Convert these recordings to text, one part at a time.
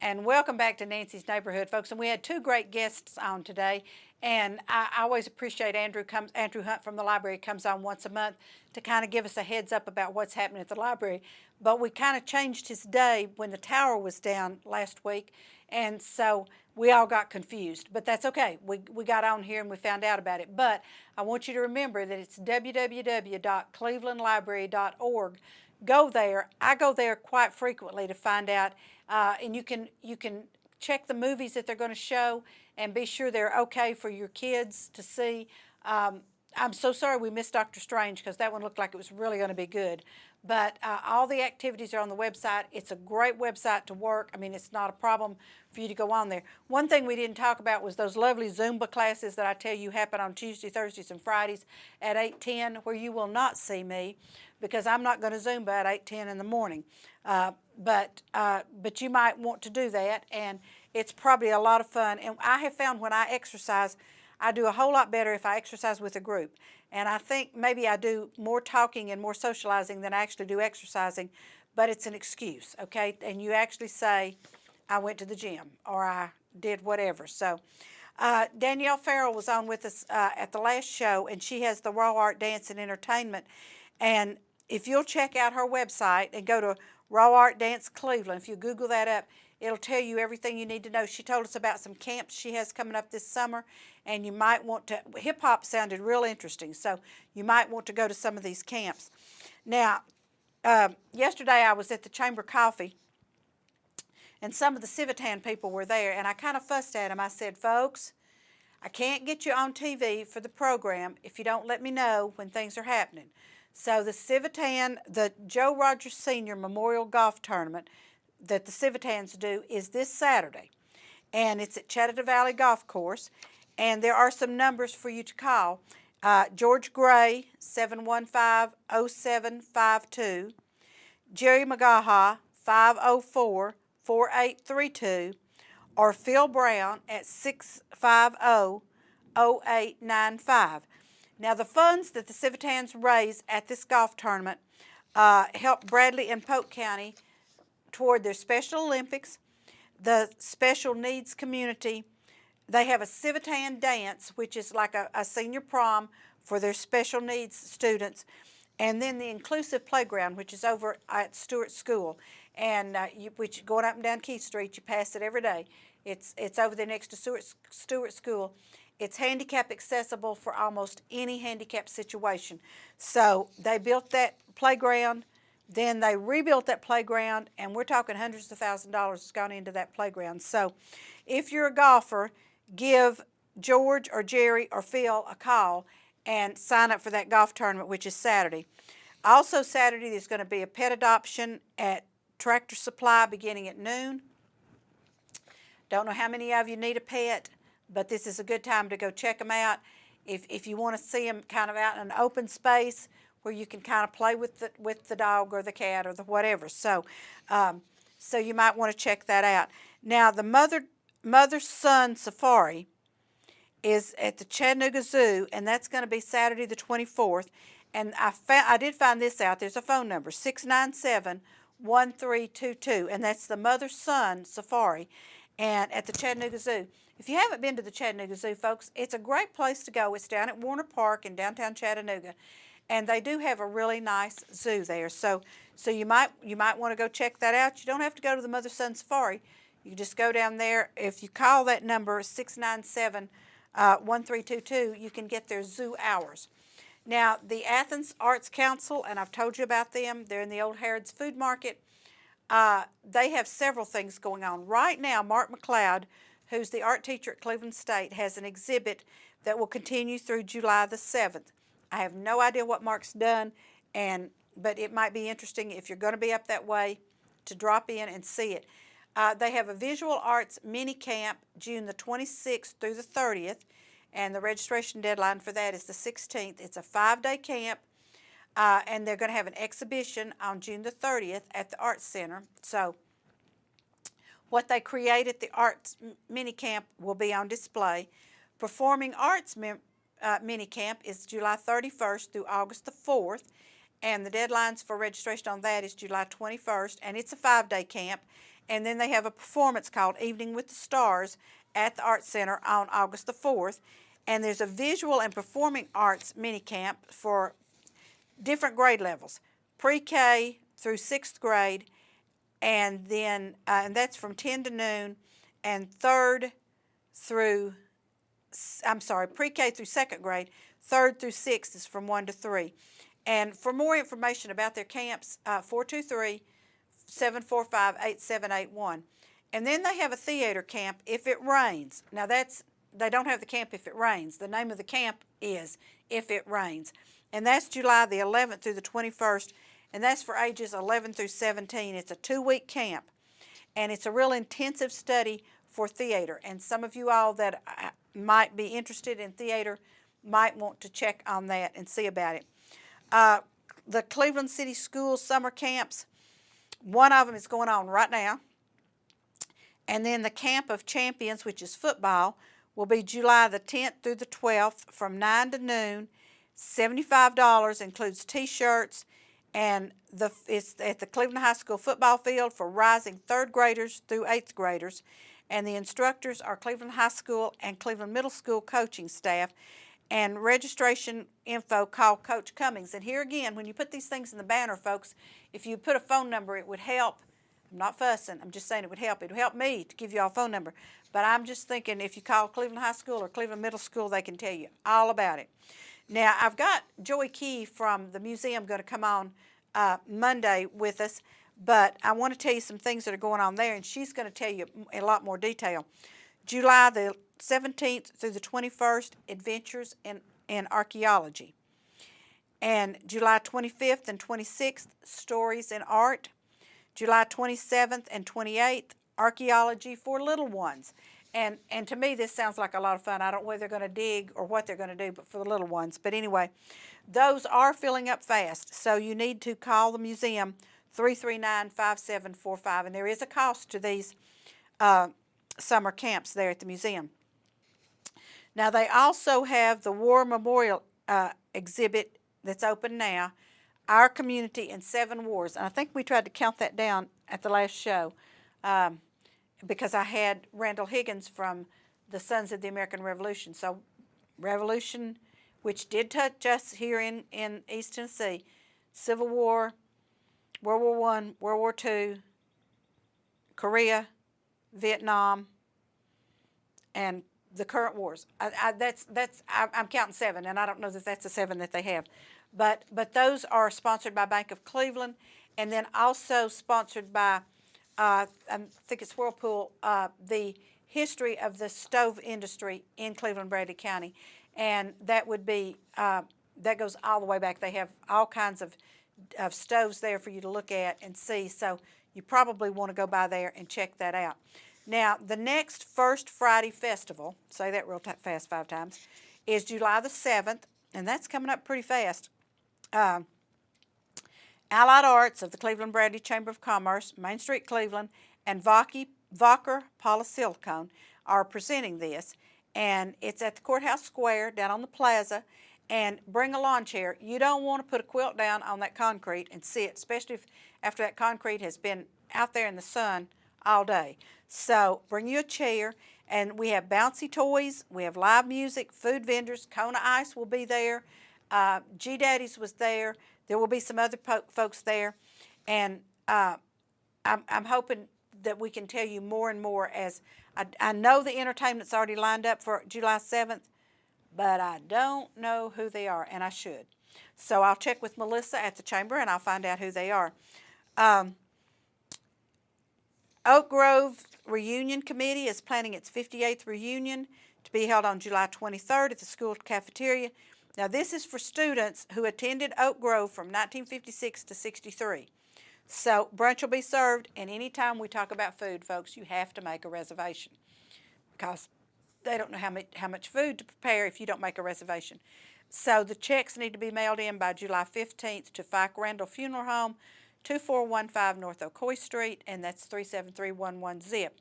And welcome back to Nancy's Neighborhood, folks. And we had two great guests on today. And I always appreciate Andrew Hunt from the library comes on once a month to kind of give us a heads up about what's happening at the library. But we kind of changed his day when the tower was down last week, and so we all got confused. But that's okay. We got on here and we found out about it. But I want you to remember that it's www.clevelandlibrary.org. Go there. I go there quite frequently to find out, and you can check the movies that they're going to show and be sure they're okay for your kids to see. I'm so sorry we missed Doctor Strange because that one looked like it was really going to be good. But all the activities are on the website. It's a great website to work. I mean, it's not a problem for you to go on there. One thing we didn't talk about was those lovely Zumba classes that I tell you happen on Tuesday, Thursdays, and Fridays at 8:10, where you will not see me because I'm not going to Zumba at 8:10 in the morning. But you might want to do that, and it's probably a lot of fun. And I have found when I exercise, I do a whole lot better if I exercise with a group. And I think maybe I do more talking and more socializing than I actually do exercising, but it's an excuse, okay? And you actually say, I went to the gym or I did whatever. So Danielle Farrell was on with us at the last show, and she has the Raw Art Dance and Entertainment. And if you'll check out her website and go to Raw Art Dance Cleveland, if you Google that up, it'll tell you everything you need to know. She told us about some camps she has coming up this summer, and you might want to, hip-hop sounded real interesting, so you might want to go to some of these camps. Now, yesterday I was at the Chamber Coffee, and some of the Civitan people were there, and I kind of fussed at them. I said, folks, I can't get you on TV for the program if you don't let me know when things are happening. So the Civitan, the Joe Rogers Sr. Memorial Golf Tournament that the Civitans do is this Saturday, and it's at Chattahoochee Valley Golf Course, and there are some numbers for you to call. George Gray, 715-0752, Jerry McGaha, 504-4832, or Phil Brown at 650-0895. Now, the funds that the Civitans raise at this golf tournament help Bradley and Polk County toward their Special Olympics, the special needs community. They have a Civitan dance, which is like a senior prom for their special needs students, and then the inclusive playground, which is over at Stewart School, and which going up and down Keith Street, you pass it every day. It's over there next to Stewart School. It's handicap accessible for almost any handicap situation. So they built that playground. Then they rebuilt that playground, and we're talking hundreds of thousands of dollars has gone into that playground. So if you're a golfer, give George or Jerry or Phil a call and sign up for that golf tournament, which is Saturday. Also Saturday, there's going to be a pet adoption at Tractor Supply beginning at noon. Don't know how many of you need a pet, but this is a good time to go check them out. If you want to see them kind of out in an open space where you can kind of play with the dog or the cat or the whatever. So so you might want to check that out. Now, the mother-son safari is at the Chattanooga Zoo, and that's going to be Saturday the 24th. And I did find this out. There's a phone number, 697-1322, and that's the mother-son safari and at the Chattanooga Zoo. If you haven't been to the Chattanooga Zoo, folks, it's a great place to go. It's down at Warner Park in downtown Chattanooga, and they do have a really nice zoo there. So you might want to go check that out. You don't have to go to the mother-son safari. You just go down there. If you call that number 697-1322, you can get their zoo hours. Now, the Athens Arts Council, and I've told you about them. They're in the Old Harrods Food Market. They have several things going on. Right now, Mark McLeod, who's the art teacher at Cleveland State, has an exhibit that will continue through July the 7th. I have no idea what Mark's done, but it might be interesting if you're going to be up that way to drop in and see it. They have a visual arts mini camp June the 26th through the 30th, and the registration deadline for that is the 16th. It's a 5-day camp, and they're going to have an exhibition on June the 30th at the Arts Center. So what they create at the Arts Mini Camp will be on display. Performing Arts Mini Camp is July 31st through August the 4th, and the deadlines for registration on that is July 21st, and it's a 5-day camp, And then they have a performance called Evening with the Stars at the Art Center on August the 4th. And there's a visual and performing arts mini camp for different grade levels, pre-K through 6th grade, and then and that's from 10 to noon, and pre-K through 2nd grade, 3rd through 6th is from 1 to 3. And for more information about their camps, 423-745-8781. And then they have a theater camp if it rains. Now they don't have the camp if it rains. The name of the camp is If It Rains. And that's July the 11th through the 21st, and that's for ages 11 through 17. It's a 2-week camp, and it's a real intensive study for theater. And some of you all that might be interested in theater might want to check on that and see about it. The Cleveland City Schools summer camps, one of them is going on right now. And then the Camp of Champions, which is football, will be July the 10th through the 12th from 9 to noon. $75, includes T-shirts, and it's at the Cleveland High School football field for rising 3rd graders through 8th graders. And the instructors are Cleveland High School and Cleveland Middle School coaching staff. And registration info, call Coach Cummings. And here again, when you put these things in the banner, folks, if you put a phone number, it would help. I'm not fussing. I'm just saying it would help. It would help me to give you all a phone number. But I'm just thinking if you call Cleveland High School or Cleveland Middle School, they can tell you all about it. Now, I've got Joey Key from the museum going to come on Monday with us, but I want to tell you some things that are going on there, and she's going to tell you in a lot more detail. July the 17th through the 21st, Adventures in Archaeology. And July 25th and 26th, Stories in Art. July 27th and 28th, Archaeology for Little Ones. And to me, this sounds like a lot of fun. I don't know whether they're going to dig or what they're going to do, but for the little ones. But anyway, those are filling up fast. So you need to call the museum, 339-5745. And there is a cost to these summer camps there at the museum. Now, they also have the War Memorial exhibit that's open now, Our Community in 7 Wars. And I think we tried to count that down at the last show. Because I had Randall Higgins from the Sons of the American Revolution. So Revolution, which did touch us here in East Tennessee, Civil War, World War I, World War II, Korea, Vietnam, and the current wars. I'm counting 7, and I don't know that that's the 7 that they have. But those are sponsored by Bank of Cleveland, and then also sponsored by I think it's Whirlpool, the history of the stove industry in Cleveland-Bradley County. And that would be, that goes all the way back. They have all kinds of stoves there for you to look at and see. So you probably want to go by there and check that out. Now, the next First Friday Festival, say that real fast 5 times, is July the 7th, and that's coming up pretty fast. Allied Arts of the Cleveland-Bradley Chamber of Commerce, Main Street, Cleveland, and Vocker Polysilicon are presenting this. And it's at the Courthouse Square down on the plaza. And bring a lawn chair. You don't want to put a quilt down on that concrete and sit, especially after that concrete has been out there in the sun all day. So bring you a chair. And we have bouncy toys. We have live music, food vendors. Kona Ice will be there. G Daddy's was there. There will be some other folks there, and I'm hoping that we can tell you more and more as I know the entertainment's already lined up for July 7th, but I don't know who they are, and I should. So I'll check with Melissa at the chamber, and I'll find out who they are. Oak Grove Reunion Committee is planning its 58th reunion to be held on July 23rd at the school cafeteria. Now, this is for students who attended Oak Grove from 1956 to 63. So brunch will be served, and anytime we talk about food, folks, you have to make a reservation because they don't know how much food to prepare if you don't make a reservation. So the checks need to be mailed in by July 15th to Fike Randall Funeral Home, 2415 North Ocoee Street, and that's 37311-ZIP.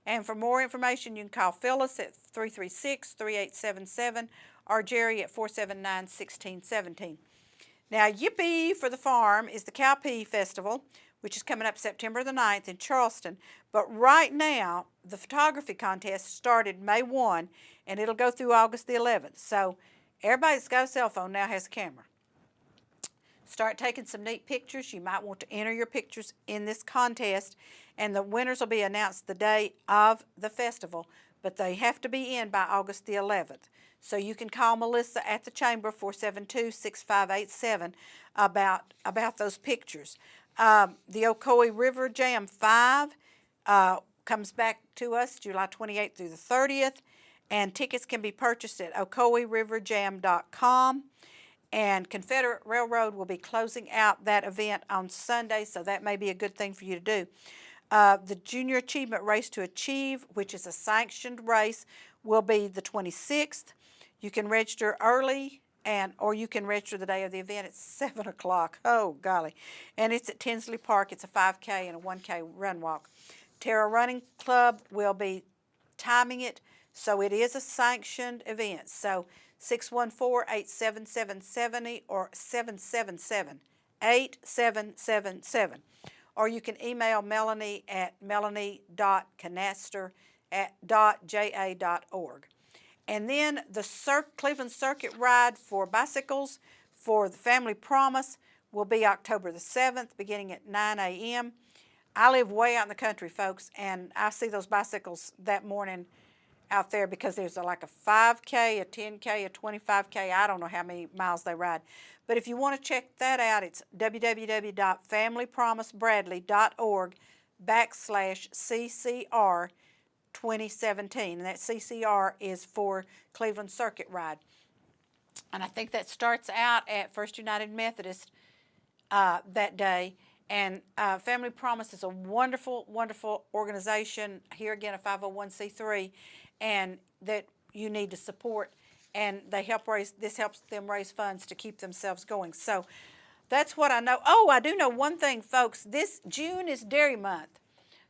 And for more information, you can call Phyllis at 336-3877 or Jerry at 479-1617. Now, Yippee for the Farm is the Cowpea Festival, which is coming up September the 9th in Charleston. But right now, the photography contest started May 1, and it'll go through August the 11th. So everybody that's got a cell phone now has a camera. Start taking some neat pictures. You might want to enter your pictures in this contest, and the winners will be announced the day of the festival, but they have to be in by August the 11th. So you can call Melissa at the chamber, 472-6587, about those pictures. The Ocoee River Jam 5 comes back to us July 28th through the 30th, and tickets can be purchased at ocoeeriverjam.com. And Confederate Railroad will be closing out that event on Sunday, so that may be a good thing for you to do. The Junior Achievement Race to Achieve, which is a sanctioned race, will be the 26th. You can register early, or you can register the day of the event at 7 o'clock. Oh, golly. And it's at Tinsley Park. It's a 5K and a 1K run walk. Terra Running Club will be timing it, so it is a sanctioned event. So 614-877-70 or 777-8777. Or you can email Melanie at melanie.canaster@ja.org. And then the Cleveland Circuit Ride for bicycles for the Family Promise will be October the 7th, beginning at 9 a.m. I live way out in the country, folks, and I see those bicycles that morning out there because there's like a 5K, a 10K, a 25K. I don't know how many miles they ride. But if you want to check that out, it's www.familypromisebradley.org/CCR 2017. And that CCR is for Cleveland Circuit Ride. And I think that starts out at First United Methodist that day. And Family Promise is a wonderful, wonderful organization. Here again, a 501c3, and that you need to support. And they this helps them raise funds to keep themselves going. So that's what I know. Oh, I do know one thing, folks. This June is Dairy Month.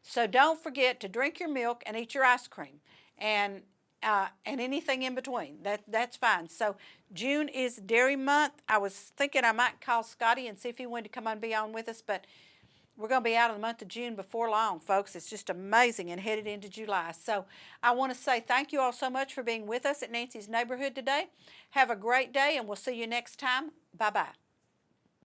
So don't forget to drink your milk and eat your ice cream. And anything in between. That's fine. So June is Dairy Month. I was thinking I might call Scotty and see if he wanted to come on and be on with us, but we're going to be out of the month of June before long, folks. It's just amazing, and headed into July. So I want to say thank you all so much for being with us at Nancy's Neighborhood today. Have a great day, and we'll see you next time. Bye-bye.